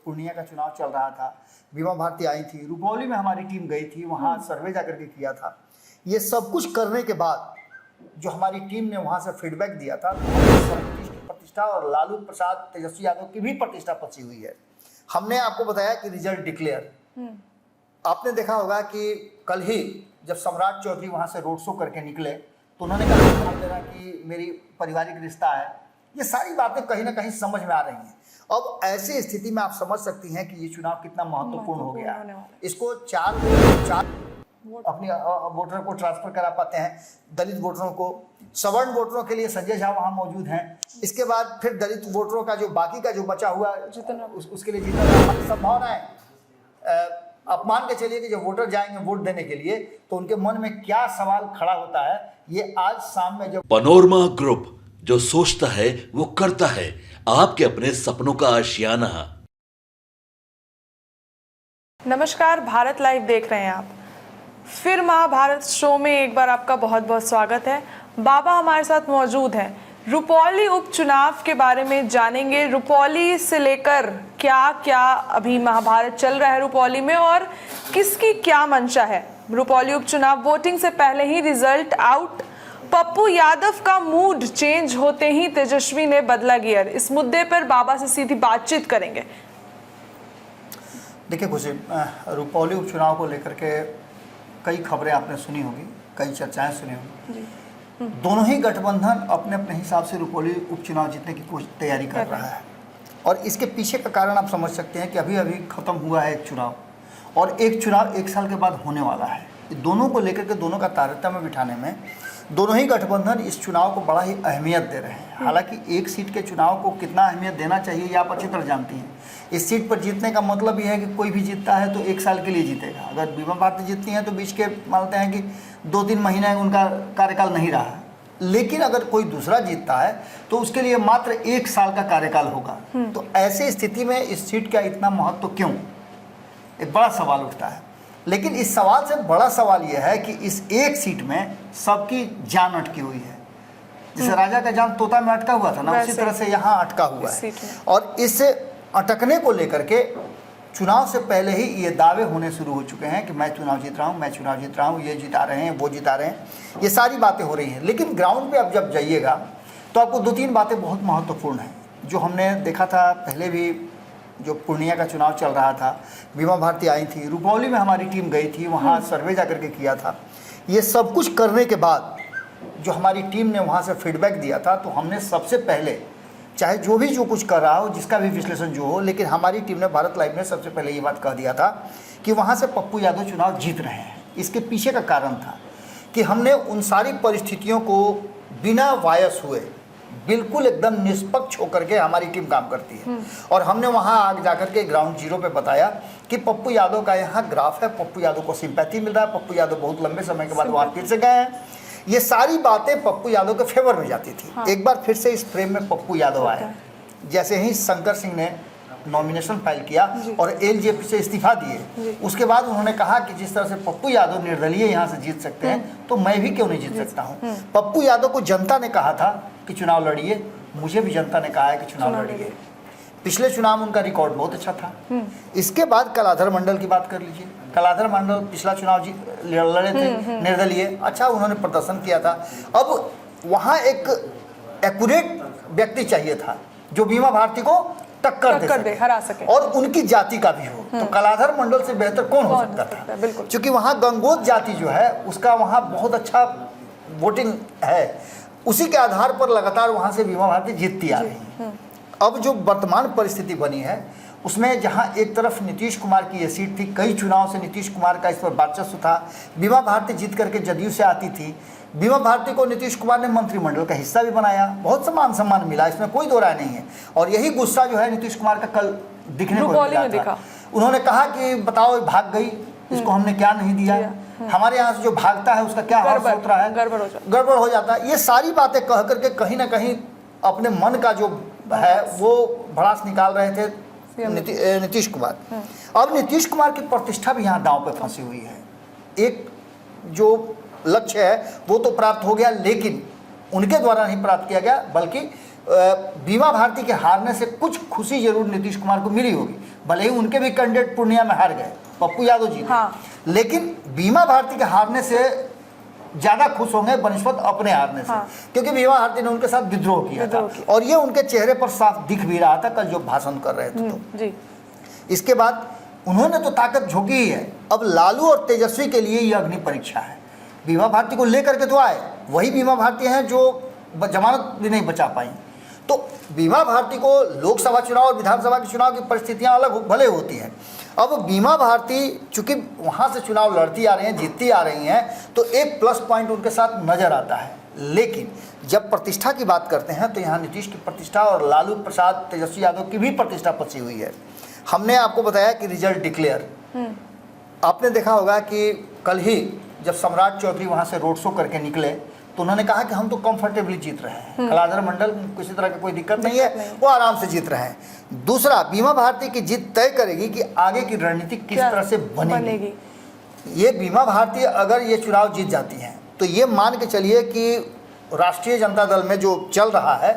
पूर्णिया का चुनाव चल रहा था, बीमा भारती आई थी, रुपौली में हमारी टीम गई थी, वहाँ सर्वे जाकर के किया था। ये सब कुछ करने के बाद जो हमारी टीम ने वहाँ से फीडबैक दिया था, नीतीश की प्रतिष्ठा और लालू प्रसाद तेजस्वी यादव की भी प्रतिष्ठा फंसी हुई है। हमने आपको बताया कि रिजल्ट डिक्लेयर, आपने देखा होगा कि कल ही जब सम्राट चौधरी वहाँ से रोड शो करके निकले तो उन्होंने कहा मेरा कि मेरी पारिवारिक रिश्ता है। ये सारी बातें कहीं ना कहीं समझ में आ रही हैं। अब ऐसी स्थिति में आप समझ सकती हैं कि ये चुनाव कितना महत्वपूर्ण हो गया। इसको चार अपने वोटर को ट्रांसफर करा पाते हैं, दलित वोटरों को, सवर्ण वोटरों के लिए संजय झा वहाँ मौजूद हैं। इसके बाद फिर दलित वोटरों का जो बाकी का जो बचा हुआ उसके लिए जीतना संभावना है। आप मान के चलिए कि जब वोटर जाएंगे वोट देने के लिए तो उनके मन में क्या सवाल खड़ा होता है, ये आज शाम में जब पनोरमा ग्रुप, जो सोचता है वो करता है, आपके अपने सपनों का आशियाना। नमस्कार, भारत लाइव देख रहे हैं आप। फिर महाभारत शो में एक बार आपका बहुत बहुत स्वागत है। बाबा हमारे साथ मौजूद हैं। रुपौली उपचुनाव के बारे में जानेंगे। रुपौली से लेकर क्या क्या अभी महाभारत चल रहा है रुपौली में और किसकी क्या मंशा है। रुपौली उपचुनाव वोटिंग से पहले ही रिजल्ट आउट, पप्पू यादव का मूड चेंज होते ही तेजस्वी ने बदला गियर। इस मुद्दे पर बाबा से सीधी बातचीत करेंगे। देखिए खुशी, रुपौली उपचुनाव को लेकर के कई खबरें आपने सुनी होगी, कई चर्चाएं सुनी होंगी। दोनों ही गठबंधन अपने अपने हिसाब से रुपौली उपचुनाव जीतने की तैयारी कर रहा है और इसके पीछे का कारण आप समझ सकते हैं कि अभी अभी खत्म हुआ है एक चुनाव और एक चुनाव 1 साल के बाद होने वाला है। दोनों को लेकर के दोनों का तारतम्य बिठाने में दोनों ही गठबंधन इस चुनाव को बड़ा ही अहमियत दे रहे हैं। हालांकि एक सीट के चुनाव को कितना अहमियत देना चाहिए ये आप अच्छी तरह जानती हैं। इस सीट पर जीतने का मतलब ये है कि कोई भी जीतता है तो 1 साल के लिए जीतेगा। अगर बीमा भारती जीतती हैं तो बीच के मानते हैं कि 2-3 महीने उनका कार्यकाल नहीं रहा है, लेकिन अगर कोई दूसरा जीतता है तो उसके लिए मात्र 1 साल का कार्यकाल होगा। तो ऐसी स्थिति में इस सीट का इतना महत्व क्यों, एक बड़ा सवाल उठता है। लेकिन इस सवाल से बड़ा सवाल यह है कि इस एक सीट में सबकी जान अटकी हुई है। जैसे राजा का जान तोता में अटका हुआ था ना, उसी तरह से यहाँ अटका हुआ है। और इस अटकने को लेकर के चुनाव से पहले ही ये दावे होने शुरू हो चुके हैं कि मैं चुनाव जीत रहा हूँ, मैं चुनाव जीत रहा हूँ, ये जिता रहे हैं, वो जिता रहे हैं, ये सारी बातें हो रही हैं। लेकिन ग्राउंड पे अब जब जाइएगा तो आपको 2-3 बातें बहुत महत्वपूर्ण हैं जो हमने देखा था पहले भी। जो पूर्णिया का चुनाव चल रहा था, बीमा भारती आई थी, रुपौली में हमारी टीम गई थी, वहाँ सर्वे जा करके किया था। ये सब कुछ करने के बाद जो हमारी टीम ने वहाँ से फीडबैक दिया था, तो हमने सबसे पहले, चाहे जो कुछ कर रहा हो, जिसका भी विश्लेषण जो हो, लेकिन हमारी टीम ने, भारत लाइव ने सबसे पहले ये बात कह दिया था कि वहाँ से पप्पू यादव चुनाव जीत रहे हैं। इसके पीछे का कारण था कि हमने उन सारी परिस्थितियों को बिना बायस हुए, बिल्कुल एकदम निष्पक्ष होकर के हमारी टीम काम करती है। और हमने वहाँ आगे जाकर के ग्राउंड जीरो पे बताया कि पप्पू यादव का यहाँ ग्राफ है, पप्पू यादव को सिंपैथी मिल रहा है, पप्पू यादव बहुत लंबे समय के बाद वहाँ फिर से गए हैं। ये सारी बातें पप्पू यादव के फेवर में जाती थी। हाँ। एक बार फिर से इस फ्रेम में पप्पू यादव आए। जैसे ही शंकर सिंह ने नॉमिनेशन फाइल किया और एलजेपी से इस्तीफा दिए, उसके बाद उन्होंने कहा कि जिस तरह से पप्पू यादव निर्दलीय यहाँ से जीत सकते हैं तो मैं भी क्यों नहीं जीत सकता हूँ। पप्पू यादव को जनता ने कहा था कि चुनाव लड़िए, मुझे भी जनता ने कहा है कि चुनाव लड़िए। पिछले चुनाव में उनका रिकॉर्ड बहुत अच्छा था। इसके बाद कलाधर मंडल की बात कर लीजिए। कलाधर मंडल पिछला चुनाव लड़े थे निर्दलीय, अच्छा उन्होंने प्रदर्शन किया था। अब वहाँ एक एक्यूरेट व्यक्ति चाहिए था जो बीमा भारती को टक्कर दे, हरा सके और उनकी जाति का भी हो। तो कलाधर मंडल से बेहतर कौन हो सकता था। क्योंकि वहाँ गंगोत जाति जो है उसका वहाँ बहुत अच्छा वोटिंग है, उसी के आधार पर लगातार वहाँ से बीमा भारती जीतती आ रही है। अब जो वर्तमान परिस्थिति बनी है उसमें जहाँ एक तरफ नीतीश कुमार की ये सीट थी, कई चुनाव से नीतीश कुमार का इस पर वर्चस्व था, बीमा भारती जीत करके जदयू से आती थी, बीमा भारती को नीतीश कुमार ने मंत्रिमंडल का हिस्सा भी बनाया, बहुत सम्मान मिला, इसमें कोई दो राय नहीं है। और यही गुस्सा जो है नीतीश कुमार का कल दिखने को मिला था। उन्होंने कहा कि बताओ भाग गई, इसको हमने क्या नहीं दिया, हमारे यहाँ से जो भागता है उसका क्या हाल होता है, गड़बड़ हो जाता है। ये सारी बातें कह करके कहीं ना कहीं अपने मन का जो है वो भड़ास निकाल रहे थे नीतीश कुमार। अब नीतीश कुमार की प्रतिष्ठा भी यहाँ दांव पे फंसी हुई है। एक जो लक्ष्य है वो तो प्राप्त हो गया, लेकिन उनके द्वारा नहीं प्राप्त किया गया, बल्कि बीमा भारती के हारने से कुछ खुशी जरूर नीतीश कुमार को मिली होगी। भले ही उनके भी कैंडिडेट पूर्णिया में हार गए, पप्पू यादव जी हाँ। लेकिन बीमा भारती के हारने से ज्यादा खुश होंगे बनिस्पत अपने हारने से। हाँ। क्योंकि बीमा भारती ने उनके साथ विद्रोह किया था और ये उनके चेहरे पर साफ दिख भी रहा था कल जो भाषण कर रहे थे। तो जी। इसके बाद उन्होंने तो ताकत झोंकी ही है। अब लालू और तेजस्वी के लिए ये अग्नि परीक्षा है। बीमा भारती को लेकर के तो आए, वही बीमा भारती हैं जो जमानत भी नहीं बचा पाई। तो बीमा भारती को लोकसभा चुनाव और विधानसभा के चुनाव की परिस्थितियां अलग भले होती हैं। अब बीमा भारती चूंकि वहाँ से चुनाव लड़ती आ रही हैं, जीतती आ रही हैं, तो एक प्लस पॉइंट उनके साथ नज़र आता है। लेकिन जब प्रतिष्ठा की बात करते हैं तो यहाँ नीतीश की प्रतिष्ठा और लालू प्रसाद तेजस्वी यादव की भी प्रतिष्ठा फंसी हुई है। हमने आपको बताया कि रिजल्ट डिक्लेयर, आपने देखा होगा कि कल ही जब सम्राट चौधरी वहाँ से रोड शो करके निकले तो उन्होंने कहा कि हम तो कंफर्टेबली जीत रहे हैं, कलाधर मंडल किसी तरह की कोई दिक्कत नहीं है, वो आराम से जीत रहे हैं। दूसरा, बीमा भारती की जीत तय करेगी कि आगे की रणनीति किस तरह से बनेगी। ये बीमा भारती अगर ये चुनाव जीत जाती हैं तो ये मान के चलिए कि राष्ट्रीय जनता दल में जो चल रहा है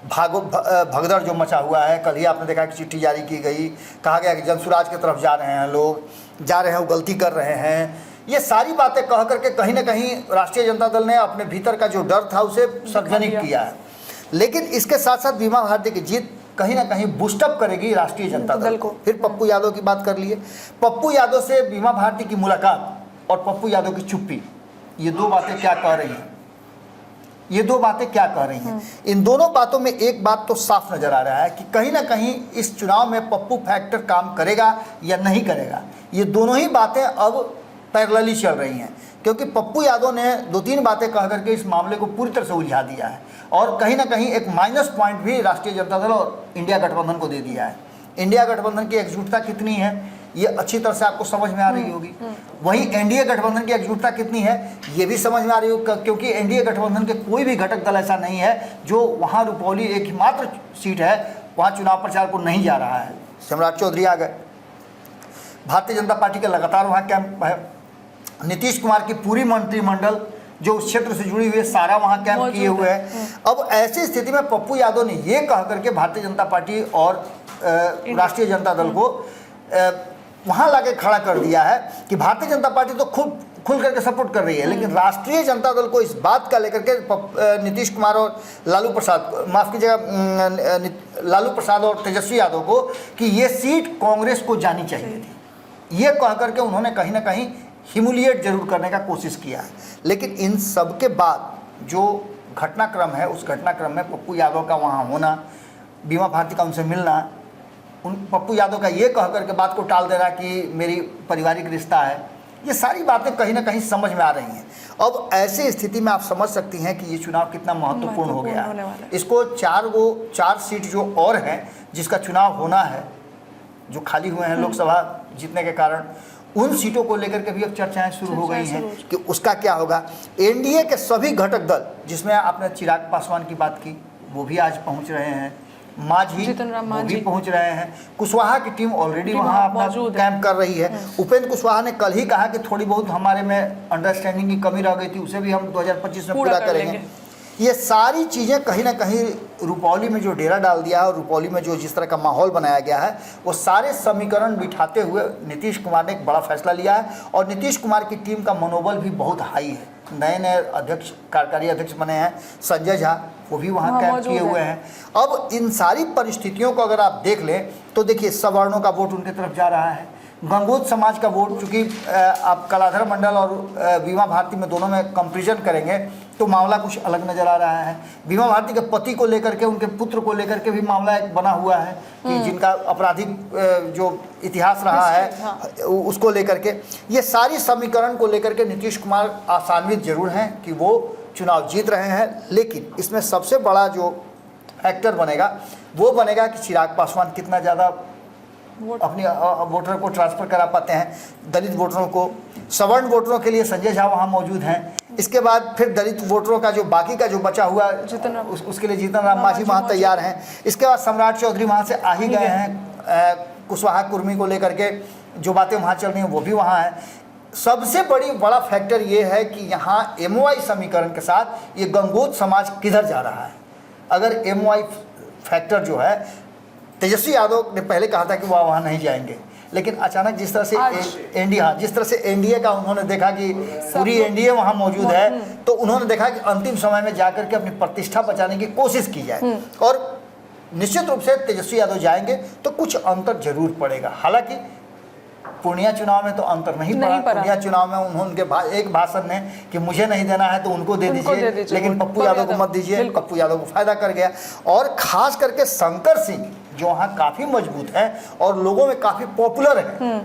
भगदड़ जो मचा हुआ है, कल ही आपने देखा कि चिट्ठी जारी की गई, कहा गया कि जनसुराज की तरफ जा रहे हैं लोग, जा रहे हैं वो गलती कर रहे हैं, ये सारी बातें कह करके कहीं ना कहीं राष्ट्रीय जनता दल ने अपने भीतर का जो डर था उसे सार्वजनिक किया है। लेकिन इसके साथ साथ बीमा भारती की जीत कहीं ना कहीं बूस्टअप करेगी राष्ट्रीय जनता दल को। फिर पप्पू यादव की बात कर लिए, पप्पू यादव से बीमा भारती की मुलाकात और पप्पू यादव की चुप्पी, ये दो बातें क्या कह रही हैं? ये दो बातें क्या कह रही हैं? इन दोनों बातों में एक बात तो साफ नजर आ रहा है कि कहीं ना कहीं इस चुनाव में पप्पू फैक्टर काम करेगा या नहीं करेगा। ये दोनों ही बातें अब पैरेलली चल रही हैं, क्योंकि पप्पू यादव ने 2-3 बातें कह करके इस मामले को पूरी तरह से उलझा दिया है और कहीं ना कहीं एक माइनस पॉइंट भी राष्ट्रीय जनता दल और इंडिया गठबंधन को दे दिया है। इंडिया गठबंधन की एकजुटता कितनी है ये अच्छी तरह से आपको समझ में आ रही होगी। वहीं एनडीए गठबंधन की एकजुटता कितनी है ये भी समझ में आ रही होगी, क्योंकि एनडीए गठबंधन के कोई भी घटक दल ऐसा नहीं है जो वहाँ रुपौली एक ही मात्र सीट है वहाँ चुनाव प्रचार को नहीं जा रहा है। सम्राट चौधरी आ गए, भारतीय जनता पार्टी का लगातार वहाँ कैंप है, नीतीश कुमार की पूरी मंत्रिमंडल जो उस क्षेत्र से जुड़ी हुई है सारा वहाँ कैंप किए हुए है। अब ऐसी स्थिति में पप्पू यादव ने ये कह करके भारतीय जनता पार्टी और राष्ट्रीय जनता दल को वहाँ लाके खड़ा कर दिया है कि भारतीय जनता पार्टी तो खुद खुल करके सपोर्ट कर रही है, लेकिन राष्ट्रीय जनता दल को इस बात का लेकर के नीतीश कुमार और लालू प्रसाद, माफ कीजिएगा, लालू प्रसाद और तेजस्वी यादव को कि ये सीट कांग्रेस को जानी चाहिए थी, ये कह करके उन्होंने कहीं ना कहीं ह्यूमिलिएट जरूर करने का कोशिश किया है। लेकिन इन सब के बाद जो घटनाक्रम है उस घटनाक्रम में पप्पू यादव का वहाँ होना, बीमा भारती का उनसे मिलना, उन पप्पू यादव का ये कह करके बात को टाल देना कि मेरी पारिवारिक रिश्ता है, ये सारी बातें कहीं ना कहीं समझ में आ रही हैं। अब ऐसी स्थिति में आप समझ सकती हैं कि ये चुनाव कितना महत्वपूर्ण हो गया है। इसको 4 सीट जो और हैं जिसका चुनाव होना है, जो खाली हुए हैं लोकसभा जीतने के कारण, उन सीटों को लेकर के भी अब चर्चाएं शुरू हो गई हैं कि उसका क्या होगा। एनडीए के सभी घटक दल, जिसमें आपने चिराग पासवान की बात की, वो भी आज पहुंच रहे हैं, मांझी वो भी पहुंच रहे हैं, कुशवाहा की टीम ऑलरेडी वहां अपना कैंप कर रही है। उपेंद्र कुशवाहा ने कल ही कहा कि थोड़ी बहुत हमारे में अंडरस्टैंडिंग की कमी रह गई थी, उसे भी हम 2025 में पूरा करेंगे। ये सारी चीज़ें कहीं ना कहीं रुपौली में जो डेरा डाल दिया है और रुपौली में जो जिस तरह का माहौल बनाया गया है, वो सारे समीकरण बिठाते हुए नीतीश कुमार ने एक बड़ा फैसला लिया है और नीतीश कुमार की टीम का मनोबल भी बहुत हाई है। नए अध्यक्ष, कार्यकारी अध्यक्ष बने हैं संजय झा, वो भी वहाँ कैंप किए हुए हैं। अब इन सारी परिस्थितियों को अगर आप देख लें तो देखिए, सवर्णों का वोट उनके तरफ जा रहा है, गंगोत समाज का वोट, चूँकि आप कलाधर मंडल और बीमा भारती में दोनों में कंपेरिजन करेंगे तो मामला कुछ अलग नज़र आ रहा है। बीमा भारती के पति को लेकर के, उनके पुत्र को लेकर के भी मामला एक बना हुआ है कि जिनका आपराधिक जो इतिहास रहा है उसको लेकर के, ये सारी समीकरण को लेकर के नीतीश कुमार आशान्वित जरूर हैं कि वो चुनाव जीत रहे हैं। लेकिन इसमें सबसे बड़ा जो फैक्टर बनेगा वो बनेगा कि चिराग पासवान कितना ज़्यादा अपनी वोटर को ट्रांसफ़र करा पाते हैं, दलित वोटरों को। सवर्ण वोटरों के लिए संजय झा वहाँ मौजूद हैं। इसके बाद फिर दलित वोटरों का जो बाकी का जो बचा हुआ उसके लिए जीतन राम मांझी वहाँ तैयार हैं। इसके बाद सम्राट चौधरी वहाँ से आ ही गए हैं, कुशवाहा कुर्मी को लेकर के जो बातें वहाँ चल रही हैं वो भी वहाँ हैं। सबसे बड़ा फैक्टर ये है कि यहाँ MOI समीकरण के साथ ये गंगोत समाज किधर जा रहा है। अगर MOI फैक्टर जो है तेजस्वी यादव ने पहले कहा था कि वह वहाँ नहीं जाएंगे, लेकिन अचानक जिस तरह से इंडिया, जिस तरह से एनडीए का उन्होंने देखा कि पूरी एनडीए वहाँ मौजूद है, तो उन्होंने देखा कि अंतिम समय में जाकर के अपनी प्रतिष्ठा बचाने की कोशिश की जाए। और निश्चित रूप से तेजस्वी यादव जाएंगे तो कुछ अंतर जरूर पड़ेगा। हालांकि पूर्णिया चुनाव में तो अंतर नहीं पड़ा। पूर्णिया चुनाव में उन्होंने एक भाषण में कि मुझे नहीं देना है तो उनको दे दीजिए, लेकिन पप्पू यादव को मत दीजिए, पप्पू यादव को फायदा कर गया। और खास करके शंकर सिंह जो वहाँ काफ़ी मजबूत है और लोगों में काफ़ी पॉपुलर है,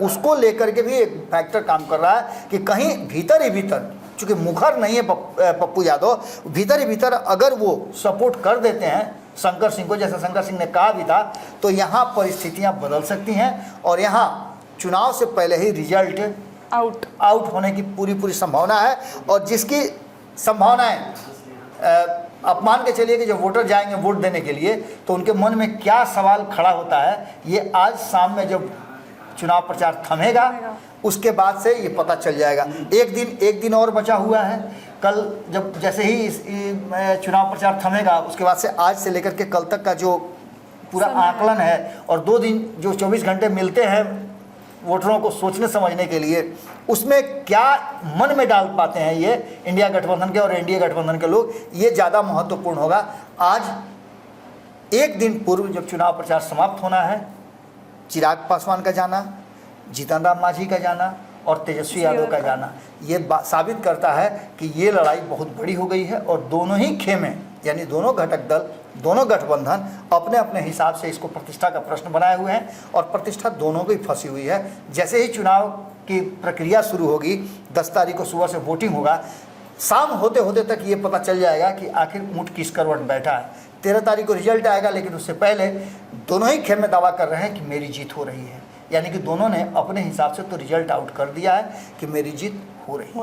उसको लेकर के भी एक फैक्टर काम कर रहा है कि कहीं भीतर ही भीतर, चूँकि मुखर नहीं है पप्पू यादव, भीतर ही भीतर अगर वो सपोर्ट कर देते हैं शंकर सिंह को, जैसा शंकर सिंह ने कहा भी था, तो यहाँ परिस्थितियाँ बदल सकती हैं और यहाँ चुनाव से पहले ही रिजल्ट आउट होने की पूरी संभावना है। और जिसकी संभावनाएं अपमान के चलिए कि जब वोटर जाएंगे वोट देने के लिए तो उनके मन में क्या सवाल खड़ा होता है, ये आज शाम में जब चुनाव प्रचार थमेगा उसके बाद से ये पता चल जाएगा। एक दिन और बचा हुआ है। कल जब जैसे ही चुनाव प्रचार थमेगा उसके बाद से आज से लेकर के कल तक का जो पूरा आकलन है और 2 दिन जो 24 घंटे मिलते हैं वोटरों को सोचने समझने के लिए, उसमें क्या मन में डाल पाते हैं ये इंडिया गठबंधन के और एनडीए गठबंधन के लोग, ये ज़्यादा महत्वपूर्ण होगा। आज एक दिन पूर्व जब चुनाव प्रचार समाप्त होना है, चिराग पासवान का जाना, जीतन राम मांझी का जाना और तेजस्वी यादव का जाना, ये साबित करता है कि ये लड़ाई बहुत बड़ी हो गई है और दोनों ही खेमे यानी दोनों घटक दल, दोनों गठबंधन अपने अपने हिसाब से इसको प्रतिष्ठा का प्रश्न बनाए हुए हैं और प्रतिष्ठा दोनों की फंसी हुई है। जैसे ही चुनाव की प्रक्रिया शुरू होगी, 10 तारीख को सुबह से वोटिंग होगा, शाम होते होते तक ये पता चल जाएगा कि आखिर ऊँट किस करवट बैठा है। 13 तारीख को रिजल्ट आएगा, लेकिन उससे पहले दोनों ही खेमे दावा कर रहे हैं कि मेरी जीत हो रही है, यानी कि दोनों ने अपने हिसाब से तो रिजल्ट आउट कर दिया है कि मेरी जीत हो रही है।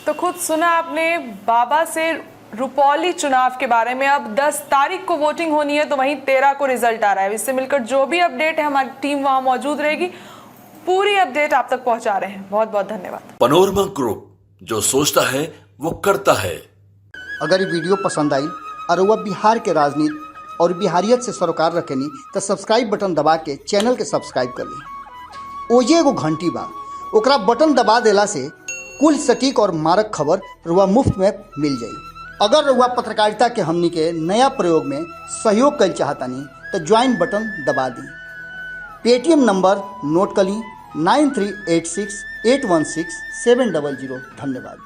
तो खुद सुना आपने बाबा से रुपौली चुनाव के बारे में। अब 10 तारीख को वोटिंग होनी है तो वहीं 13 को रिजल्ट आ रहा है। इससे मिलकर जो भी अपडेट है हमारी टीम वहां मौजूद रहेगी, पूरी अपडेट आप तक पहुंचा रहे हैं। बहुत बहुत धन्यवाद। पनोरमा ग्रुप, जो सोचता है वो करता है। अगर ये वीडियो पसंद आई और वह बिहार के राजनीति और बिहारियत से सरोकार रखेनी तो सब्सक्राइब बटन दबा के चैनल के सब्सक्राइब कर ली। ओजे एगो घंटी बा, ओकरा बटन दबा देला से कुल सटीक और मारक खबर रुआ मुफ्त में मिल जाई। अगर रुआ पत्रकारिता के हमनी के नया प्रयोग में सहयोग कर चाहतानी तो ज्वाइन बटन दबा दी। पेटीएम नंबर नोट कर ली 9386816700। धन्यवाद।